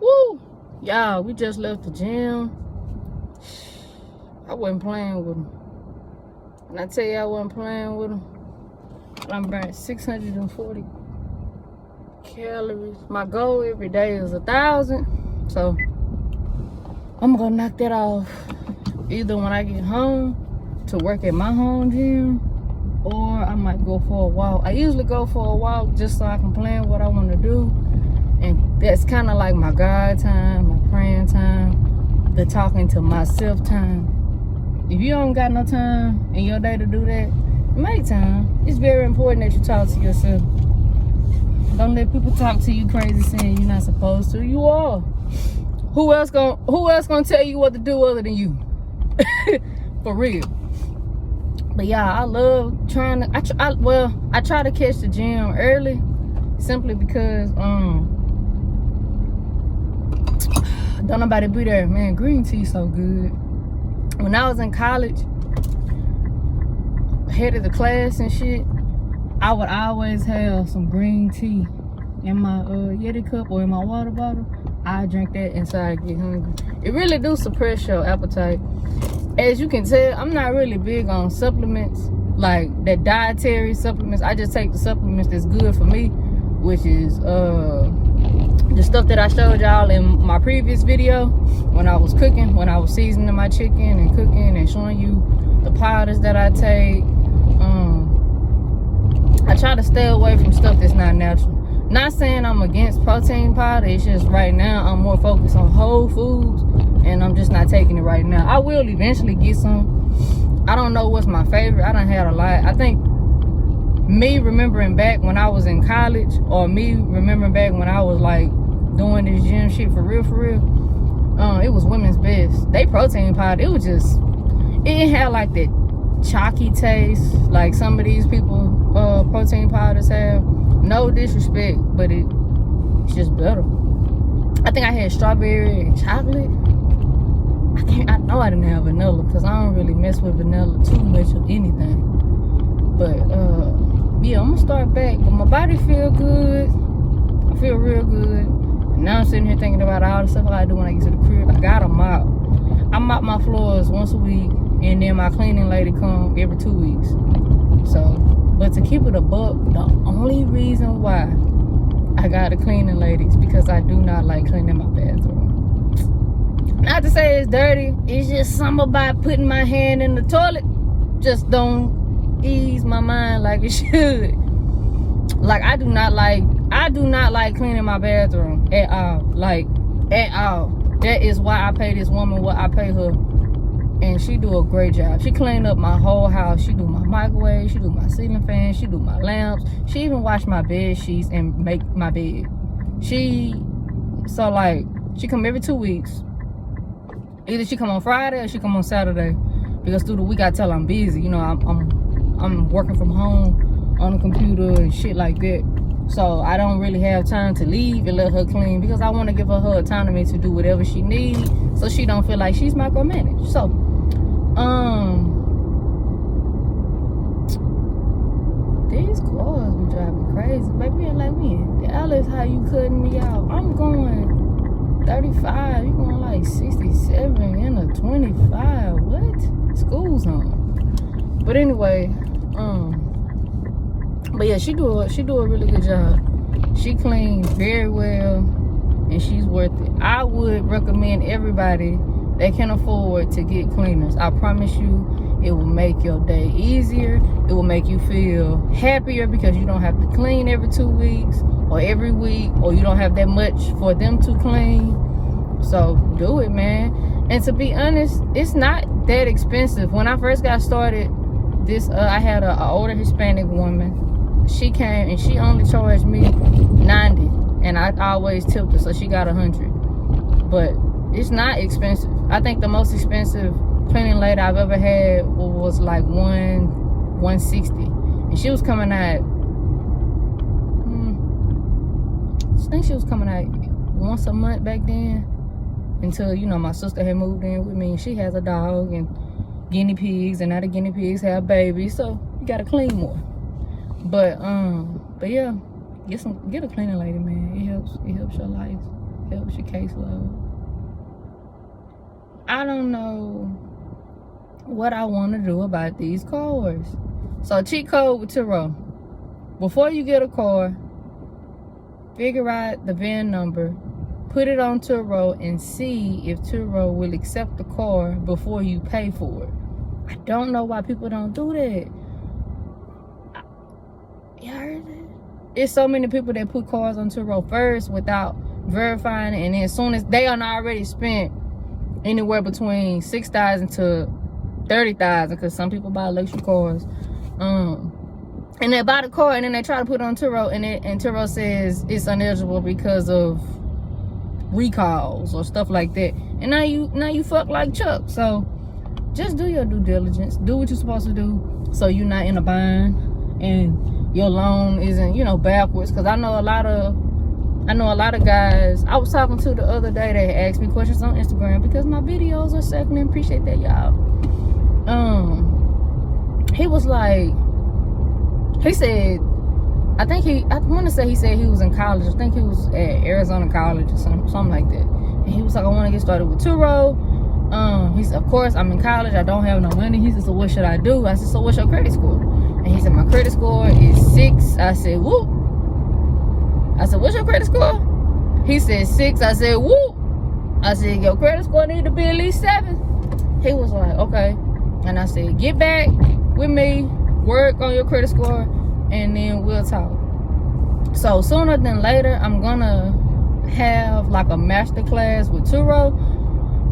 Woo! Y'all, we just left the gym. I wasn't playing with them. When I tell you I wasn't playing with them, I'm burning 640 calories. My goal every day is 1,000. So I'm gonna knock that off either when I get home to work at my home gym, or I might go for a walk. I usually go for a walk just so I can plan what I want to do. And that's kind of like my God time, my praying time, the talking to myself time. If you don't got no time in your day to do that, make time. It's very important that you talk to yourself. Don't let people talk to you crazy saying you're not supposed to. You are. Who else gonna tell you what to do other than you? For real. But yeah, I love trying to. I try to catch the gym early, simply because don't nobody be there. Man, green tea so good. When I was in college, headed to class and shit, I would always have some green tea in my Yeti cup or in my water bottle. I drink that until I get hungry. It really do suppress your appetite. As you can tell, I'm not really big on supplements, like that dietary supplements. I just take the supplements that's good for me, which is the stuff that I showed y'all in my previous video when I was cooking, when I was seasoning my chicken and cooking and showing you the powders that I take. I try to stay away from stuff that's not natural. Not saying I'm against protein powder, it's just right now I'm more focused on whole foods and I'm just not taking it right now. I will eventually get some. I don't know what's my favorite. I done had a lot. I think me remembering back when I was in college, or me remembering back when I was like doing this gym shit for real, it was Women's Best. They protein powder, it was just, it didn't have like that chalky taste like some of these people protein powders have. No disrespect, but it's just better. I think I had strawberry and chocolate. I know I didn't have vanilla because I don't really mess with vanilla too much of anything. But yeah, I'm gonna start back. But my body feel good. I feel real good. And now I'm sitting here thinking about all the stuff I gotta do when I get to the crib. I gotta mop. I mop my floors once a week, and then my cleaning lady come every 2 weeks. So, but to keep it a buck, the only reason why I got a cleaning lady is because I do not like cleaning my bathroom. Not to say it's dirty, it's just something about putting my hand in the toilet just don't ease my mind like it should. Like I do not like cleaning my bathroom at all. Like at all. That is why I pay this woman what I pay her. And she do a great job. She cleaned up my whole house. She do my microwave. She do my ceiling fan. She do my lamps. She even wash my bed sheets and make my bed. She come every 2 weeks. Either she come on Friday or she come on Saturday. Because through the week I tell her I'm busy. You know, I'm working from home on the computer and shit like that. So I don't really have time to leave and let her clean because I want to give her autonomy to do whatever she needs so she don't feel like she's micromanaged. So these cars be driving crazy. Baby, like me in Dallas, how you cutting me out? I'm going 35, you going like 67 in a 25. What? School's on. But anyway, but yeah, she do a really good job. She cleans very well, and she's worth it. I would recommend everybody that can afford to get cleaners. I promise you, it will make your day easier. It will make you feel happier because you don't have to clean every 2 weeks or every week, or you don't have that much for them to clean. So do it, man. And to be honest, it's not that expensive. When I first got started, I had an older Hispanic woman. She came and she only charged me $90, and I always tipped her, so she got $100. But it's not expensive. I think the most expensive cleaning lady I've ever had was like $160, and she was coming at I think she was coming out once a month back then, until, you know, my sister had moved in with me, and she has a dog and guinea pigs, and now the guinea pigs have babies, so you gotta clean more. But yeah, get a cleaning lady, man. It helps your life. helps your caseload. I don't know what I want to do about these cars. So cheat code with Turo. Before you get a car, figure out the VIN number, put it on Turo, and see if Turo will accept the car before you pay for it. I don't know why people don't do that. You heard that? There's so many people that put cars on Turo first without verifying it, and then as soon as they are already spent anywhere between $6,000 to $30,000, because some people buy luxury cars, and they buy the car and then they try to put it on Turo, and Turo says it's ineligible because of recalls or stuff like that, and now you fuck like Chuck. So just do your due diligence, do what you're supposed to do, so you're not in a bind and your loan isn't, you know, backwards. Because I know a lot of guys. I was talking to the other day, they asked me questions on Instagram because my videos are second. Appreciate that, y'all. He was like, he said, I want to say he said he was in college. I think he was at Arizona College or something like that. And he was like, I want to get started with Turo. He said, of course, I'm in college, I don't have no money. He said, so what should I do? I said, so what's your credit score? And he said, my credit score is 6. I said, whoop. I said, what's your credit score? He said 6. I said, whoop. I said, your credit score need to be at least 7. He was like, okay. And I said, get back with me, work on your credit score, and then we'll talk. So sooner than later, I'm gonna have like a master class with Turo.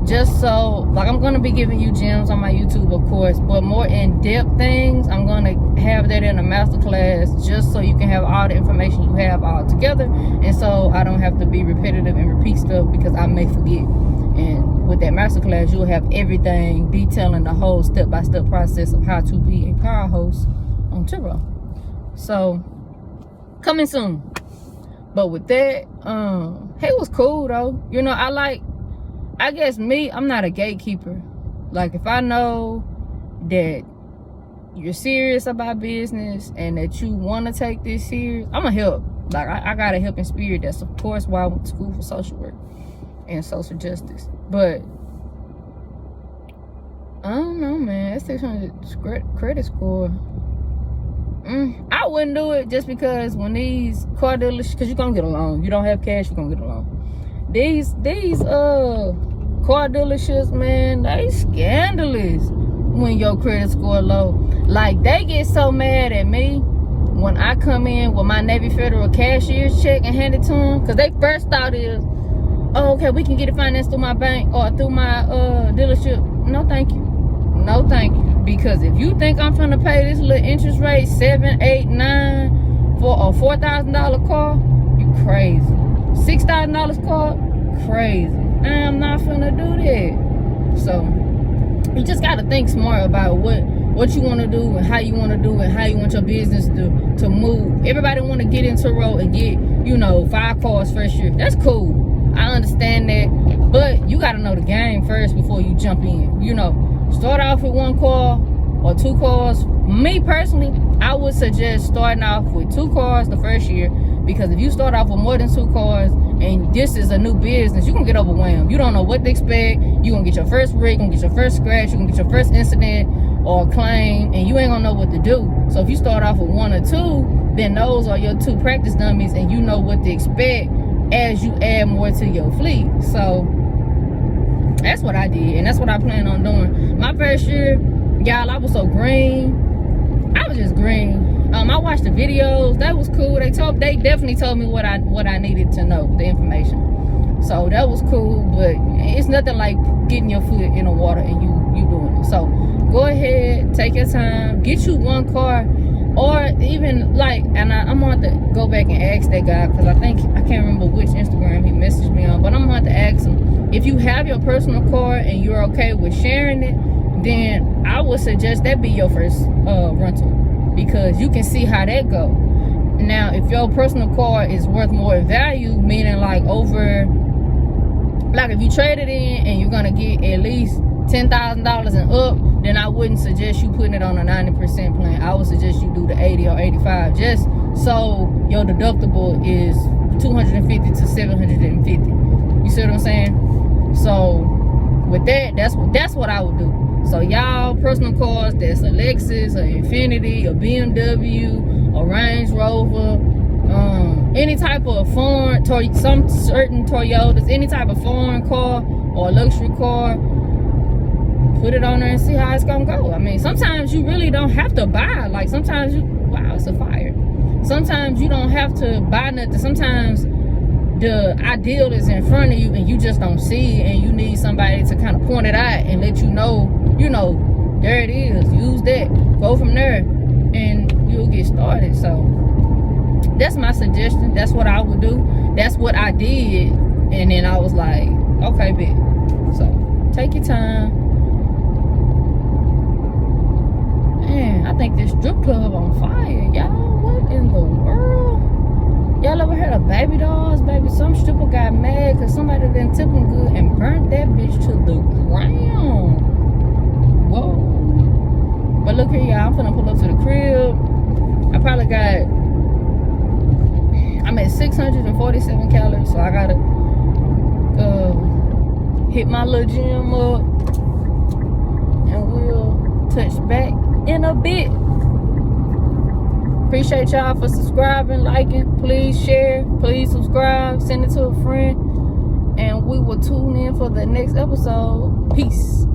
Just so, like, I'm gonna be giving you gems on my YouTube, of course, but more in-depth things, I'm gonna have that in a masterclass, just so you can have all the information you have all together, and so I don't have to be repetitive and repeat stuff because I may forget. And with that masterclass, you'll have everything detailing the whole step-by-step process of how to be a car host on Turo. So, coming soon. But with that, it was cool though. You know, I guess me, I'm not a gatekeeper. Like, if I know that you're serious about business and that you want to take this serious, I'm going to help. Like, I got a helping spirit. That's, of course, why I went to school for social work and social justice. But, I don't know, man. That 600 credit score. I wouldn't do it just because when these car dealers, because you're going to get a loan. You don't have cash, you're going to get a loan. These car dealerships, man, they scandalous when your credit score low. Like, they get so mad at me when I come in with my Navy Federal cashier's check and hand it to them, because they first thought is, oh, okay, we can get it financed through my bank or through my dealership. No, thank you. No, thank you. Because if you think I'm finna pay this little interest rate, 7, 8, 9 for a $4,000 car, you crazy. $6,000 car, crazy. I'm not finna do that. So you just gotta think smart about what you want to do and how you want to do it, how you want your business to move. Everybody want to get into road and get, you know, 5 cars first year. That's cool. I understand that, but you gotta know the game first before you jump in. You know, start off with 1 car or 2 cars. Me personally, I would suggest starting off with 2 cars the first year, because if you start off with more than 2 cars and this is a new business, you're gonna get overwhelmed. You don't know what to expect. You're gonna get your first wreck, you're gonna get your first scratch, you're gonna get your first incident or claim, and you ain't gonna know what to do. So if you start off with 1 or 2, then those are your 2 practice dummies, and you know what to expect as you add more to your fleet. So that's what I did, and that's what I plan on doing. My first year, y'all, I was so green. I was just green. I watched the videos. That was cool. They definitely told me what I needed to know, the information. So that was cool, but it's nothing like getting your foot in the water and you doing it. So go ahead, take your time, get you 1 car, or even like, and I'm gonna have to go back and ask that guy, because I can't remember which Instagram he messaged me on, but I'm gonna have to ask him, if you have your personal car and you're okay with sharing it, then I would suggest that be your first rental, because you can see how that go. Now, if your personal car is worth more value, meaning like if you trade it in and you're gonna get at least $10,000 and up, then I wouldn't suggest you putting it on a 90% plan. I would suggest you do the 80 or 85, just so your deductible is $250 to $750. You see what I'm saying? So with that, that's what I would do. So y'all personal cars, that's a Lexus, a Infinity, a BMW, a Range Rover, any type of foreign, some certain Toyotas, any type of foreign car or luxury car, put it on there and see how it's gonna go. I mean, sometimes you really don't have to buy. Like sometimes wow, it's a fire. Sometimes you don't have to buy nothing. Sometimes the ideal is in front of you and you just don't see it, and you need somebody to kind of point it out and let you know, there it is. Use that. Go from there and you'll get started. So that's my suggestion. That's what I would do. That's what I did. And then I was like, okay, bet. So take your time. Man, I think this strip club on fire, y'all. What in the world? Y'all ever heard of baby dolls? Baby, some stripper got mad because somebody didn't tip him good and burnt that bitch to the ground. Whoa. But look here, y'all. I'm finna pull up to the crib. I'm at 647 calories, so I gotta hit my little gym up, and we'll touch back in a bit. Appreciate y'all for subscribing, liking. Please share, please subscribe, send it to a friend, and we will tune in for the next episode. Peace.